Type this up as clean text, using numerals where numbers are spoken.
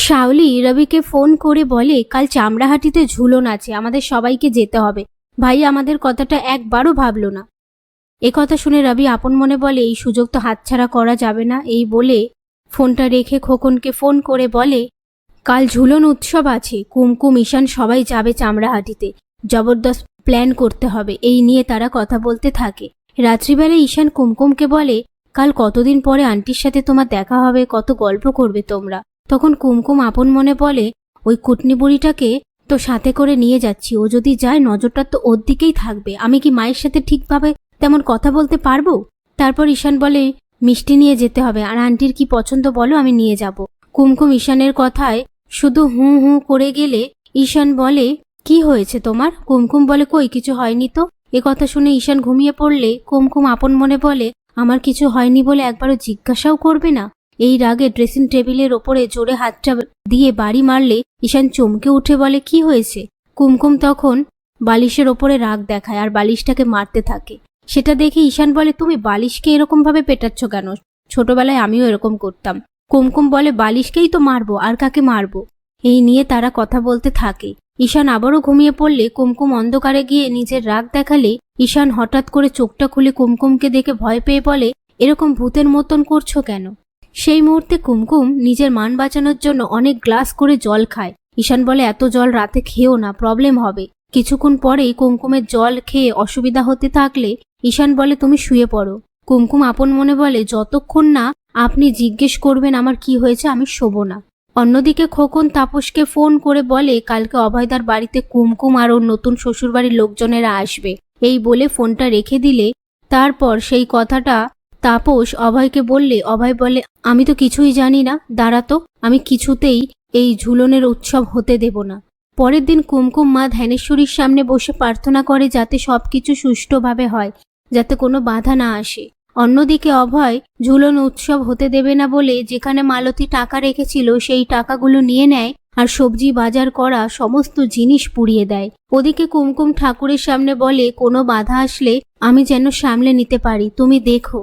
Shaoli রবিকে phone করে বলে কাল চামড়াহাটিতে ঝুলন আছে, আমাদের সবাইকে যেতে হবে। ভাই আমাদের কথাটা একবারও ভাবলো না। কথা শুনে রবি আপন মনে বলে এই সুযোগ তো হাতছাড়া করা যাবে না। এই বলে ফোনটা রেখে খোকনকে ফোন করে বলে কাল ঝুলন উৎসব আছে, কুমকুম ঈশান সবাই যাবে চামড়াহাটিতে, জবরদস্ত প্ল্যান করতে হবে। এই নিয়ে তারা কথা বলতে থাকে। রাত্রিবেলায় ঈশান কুমকুমকে বলে কাল কতদিন পরে আন্টির সাথে তোমার দেখা হবে, কত গল্প করবে তোমরা। তখন কুমকুম আপন মনে বলে ওই কুটনি বুড়িটাকে তো সাথে করে নিয়ে যাচ্ছি, ও যদি যায় নজরটা তো ওর দিকেই থাকবে। আমি কি মায়ের সাথে ঠিকভাবে তেমন কথা বলতে পারবো? তারপর ঈশান বলে মিষ্টি নিয়ে যেতে হবে, আর আন্টির কি পছন্দ বলো, আমি নিয়ে যাব। কুমকুম ঈশানের কথায় শুধু হু হু করে গেলে ঈশান বলে কি হয়েছে তোমার? কুমকুম বলে কই কিছু হয়নি তো। কথা শুনে ঈশান ঘুমিয়ে পড়লে কুমকুম আপন মনে বলে আমার কিছু হয়নি বলে একবারও জিজ্ঞাসাও করবে না। এই রাগে ড্রেসিং টেবিলের ওপরে জোরে হাতটা দিয়ে বাড়ি মারলে ঈশান চমকে উঠে বলে কি হয়েছে? কুমকুম তখন বালিশের ওপরে রাগ দেখায় আর বালিশটাকে মারতে থাকে। সেটা দেখে ঈশান বলে তুমি বালিশকে এরকম ভাবে পেটাচ্ছ কেন? ছোটবেলায় আমিও এরকম করতাম। কুমকুম বলে বালিশকেই তো মারবো, আর কাকে মারবো? এই নিয়ে তারা কথা বলতে থাকে। ঈশান আবারও ঘুমিয়ে পড়লে কুমকুম অন্ধকারে গিয়ে নিজের রাগ দেখালে ঈশান হঠাৎ করে চোখটা খুলে কুমকুমকে দেখে ভয় পেয়ে বলে এরকম ভূতের মতন করছো কেন? সেই মুহূর্তে কুমকুম নিজের মান বাঁচানোর জন্য অনেক গ্লাস করে জল খায়। ঈশান বলে এত জল রাতে খেও না, প্রবলেম হবে। কিছুক্ষণ পরেই কুমকুমের জল খেয়ে অসুবিধা হতে থাকলে ঈশান বলে তুমি শুয়ে পড়ো। কুমকুম আপন মনে বলে যতক্ষণ না আপনি জিজ্ঞেস করবেন আমার কি হয়েছে আমি শোবো না। অন্যদিকে খোকন তাপসকে ফোন করে বলে কালকে অভয়দার বাড়িতে কুমকুম আর ওর নতুন শ্বশুরবাড়ির লোকজনেরা আসবে। এই বলে ফোনটা রেখে দিলে তারপর সেই কথাটা তাপস অভয়কে বললে অভয় বলে আমি তো কিছুই জানি না, দাঁড়াতো, আমি কিছুতেই এই ঝুলনের উৎসব হতে দেব না। পরের দিন কুমকুম মা ধ্যানেশ্বরীর সামনে বসে প্রার্থনা করে যাতে সবকিছু সুষ্ঠুভাবে হয়, যাতে কোনো বাধা না আসে। অন্যদিকে অভয় ঝুলন উৎসব হতে দেবে না বলে যেখানে মালতী টাকা রেখেছিল সেই টাকাগুলো নিয়ে নেয় আর সবজি বাজার করা সমস্ত জিনিস পুড়িয়ে দেয়। ওদিকে কুমকুম ঠাকুরের সামনে বলে কোনো বাধা আসলে আমি যেন সামলে নিতে পারি, তুমি দেখো।